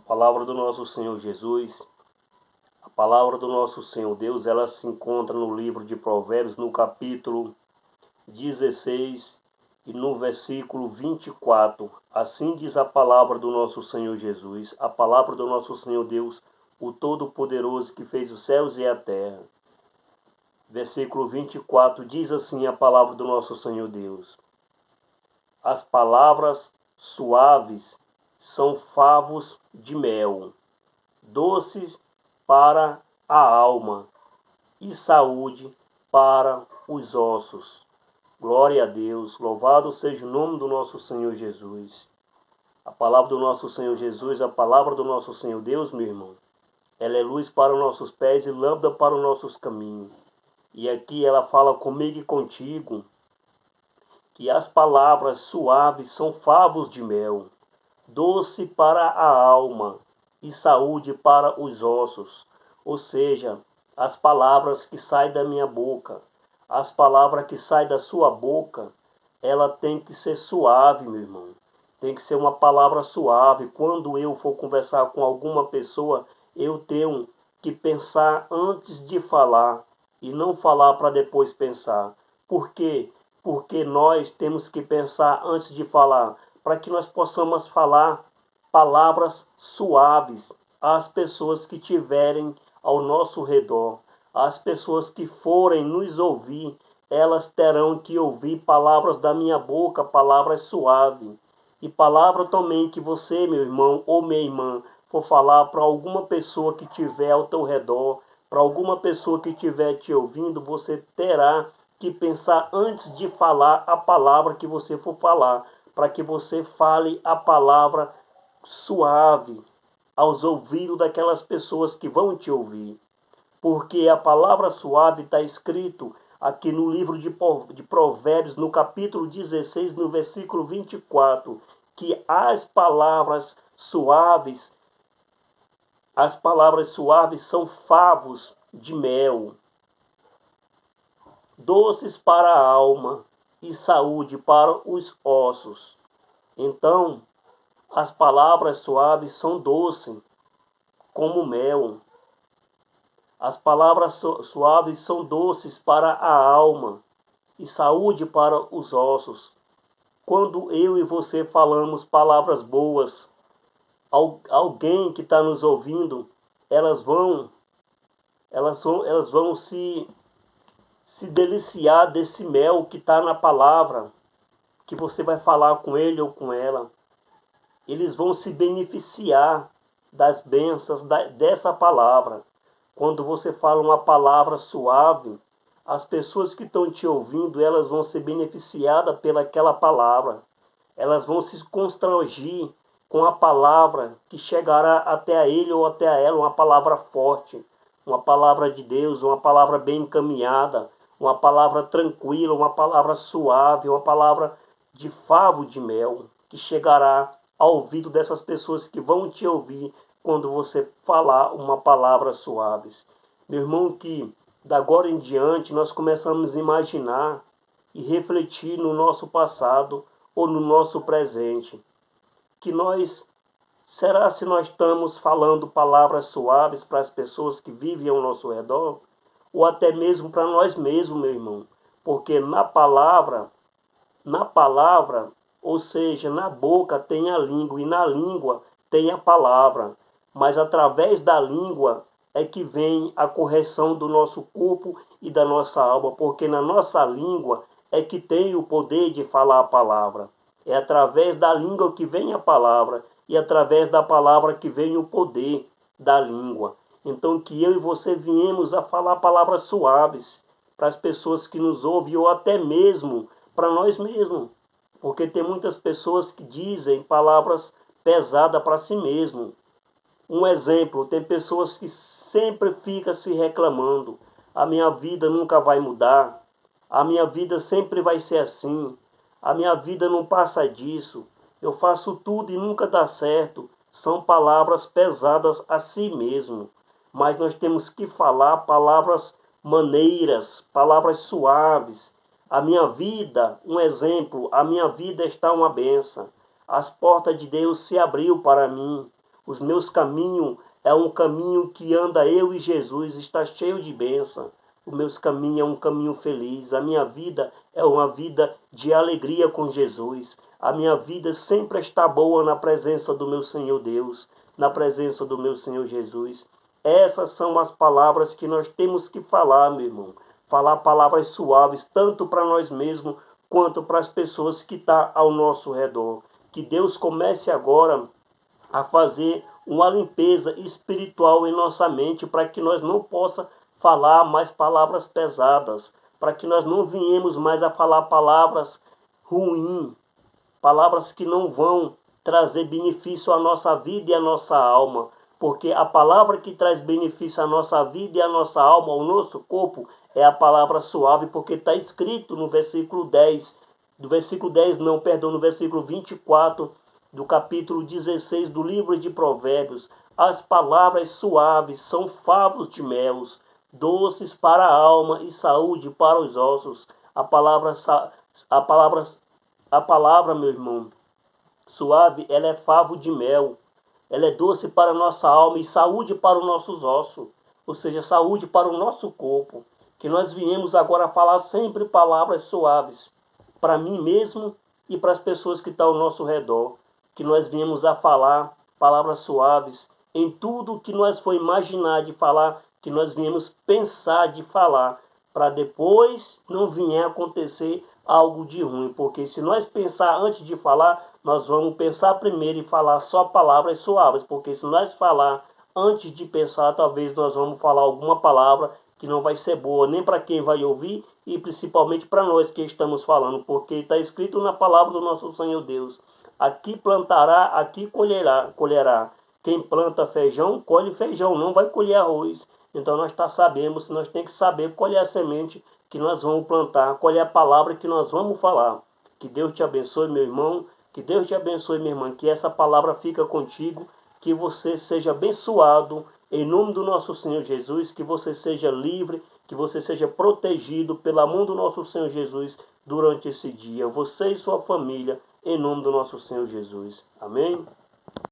Palavra do nosso Senhor Jesus, a palavra do nosso Senhor Deus, ela se encontra no livro de Provérbios, no capítulo 16 e no versículo 24. Assim diz a palavra do nosso Senhor Jesus, a palavra do nosso Senhor Deus, o Todo-Poderoso que fez os céus e a terra. Versículo 24 diz assim a palavra do nosso Senhor Deus: as palavras suaves são favos de mel, doces para a alma e saúde para os ossos. Glória a Deus, louvado seja o nome do nosso Senhor Jesus. A palavra do nosso Senhor Jesus, a palavra do nosso Senhor Deus, meu irmão, ela é luz para os nossos pés e lâmpada para os nossos caminhos. E aqui ela fala comigo e contigo que as palavras suaves são favos de mel, doce para a alma e saúde para os ossos. Ou seja, as palavras que saem da minha boca, as palavras que saem da sua boca, ela tem que ser suave, meu irmão. Tem que ser uma palavra suave. Quando eu for conversar com alguma pessoa, eu tenho que pensar antes de falar e não falar para depois pensar. Por quê? Porque nós temos que pensar antes de falar, para que nós possamos falar palavras suaves às pessoas que tiverem ao nosso redor. As pessoas que forem nos ouvir, elas terão que ouvir palavras da minha boca, palavras suaves. E palavra também que você, meu irmão ou minha irmã, for falar para alguma pessoa que tiver ao teu redor, para alguma pessoa que estiver te ouvindo, você terá que pensar antes de falar a palavra que você for falar, para que você fale a palavra suave aos ouvidos daquelas pessoas que vão te ouvir. Porque a palavra suave está escrito aqui no livro de Provérbios, no capítulo 16, no versículo 24, que as palavras suaves são favos de mel, doces para a alma e saúde para os ossos. Então, as palavras suaves são doces, como mel. As palavras suaves são doces para a alma e saúde para os ossos. Quando eu e você falamos palavras boas, alguém que está nos ouvindo, elas vão se deliciar desse mel que está na palavra, que você vai falar com ele ou com ela. Eles vão se beneficiar das bênçãos dessa palavra. Quando você fala uma palavra suave, as pessoas que estão te ouvindo, elas vão ser beneficiadas pelaquela palavra. Elas vão se constranger com a palavra que chegará até a ele ou até a ela, uma palavra forte, uma palavra de Deus, uma palavra bem encaminhada, uma palavra tranquila, uma palavra suave, uma palavra de favo de mel, que chegará ao ouvido dessas pessoas que vão te ouvir quando você falar uma palavra suave. Meu irmão, que da agora em diante nós começamos a imaginar e refletir no nosso passado ou no nosso presente. Que será se nós estamos falando palavras suaves para as pessoas que vivem ao nosso redor? Ou até mesmo para nós mesmos, meu irmão? Porque na palavra, ou seja, na boca tem a língua e na língua tem a palavra. Mas através da língua é que vem a correção do nosso corpo e da nossa alma, porque na nossa língua é que tem o poder de falar a palavra. É através da língua que vem a palavra e através da palavra que vem o poder da língua. Então que eu e você viemos a falar palavras suaves para as pessoas que nos ouvem ou até mesmo para nós mesmos. Porque tem muitas pessoas que dizem palavras pesadas para si mesmo. Um exemplo, tem pessoas que sempre ficam se reclamando. A minha vida nunca vai mudar. A minha vida sempre vai ser assim. A minha vida não passa disso. Eu faço tudo e nunca dá certo. São palavras pesadas a si mesmo. Mas nós temos que falar palavras maneiras, palavras suaves. A minha vida, um exemplo, a minha vida está uma bênção. As portas de Deus se abriu para mim. Os meus caminhos é um caminho que anda eu e Jesus, está cheio de bênção. Os meus caminhos é um caminho feliz. A minha vida é uma vida de alegria com Jesus. A minha vida sempre está boa na presença do meu Senhor Deus, na presença do meu Senhor Jesus. Essas são as palavras que nós temos que falar, meu irmão. Falar palavras suaves, tanto para nós mesmos, quanto para as pessoas que estão ao nosso redor. Que Deus comece agora a fazer uma limpeza espiritual em nossa mente, para que nós não possa falar mais palavras pesadas, para que nós não venhamos mais a falar palavras ruins, palavras que não vão trazer benefício à nossa vida e à nossa alma, porque a palavra que traz benefício à nossa vida e à nossa alma, ao nosso corpo, é a palavra suave, porque está escrito no versículo 10, do versículo 10 não, perdão, no versículo 24, do capítulo 16 do livro de Provérbios: as palavras suaves são favos de mel, doces para a alma e saúde para os ossos. A palavra, meu irmão, suave, ela é favo de mel. Ela é doce para a nossa alma e saúde para os nossos ossos. Ou seja, saúde para o nosso corpo. Que nós viemos agora falar sempre palavras suaves para mim mesmo e para as pessoas que estão ao nosso redor. Que nós viemos a falar palavras suaves em tudo que nós for imaginar de falar, que nós viemos pensar de falar, para depois não vier acontecer algo de ruim, porque se nós pensar antes de falar, nós vamos pensar primeiro e falar só palavras suaves, porque se nós falar antes de pensar, talvez nós vamos falar alguma palavra que não vai ser boa nem para quem vai ouvir e principalmente para nós que estamos falando, porque está escrito na palavra do nosso Senhor Deus: aqui plantará, aqui colherá. Quem planta feijão, colhe feijão, não vai colher arroz. Então nós sabemos, nós temos que saber colher a semente que nós vamos plantar, colher a palavra que nós vamos falar. Que Deus te abençoe, meu irmão. Que Deus te abençoe, minha irmã. Que essa palavra fica contigo. Que você seja abençoado em nome do nosso Senhor Jesus. Que você seja livre, que você seja protegido pela mão do nosso Senhor Jesus durante esse dia. Você e sua família, em nome do nosso Senhor Jesus. Amém?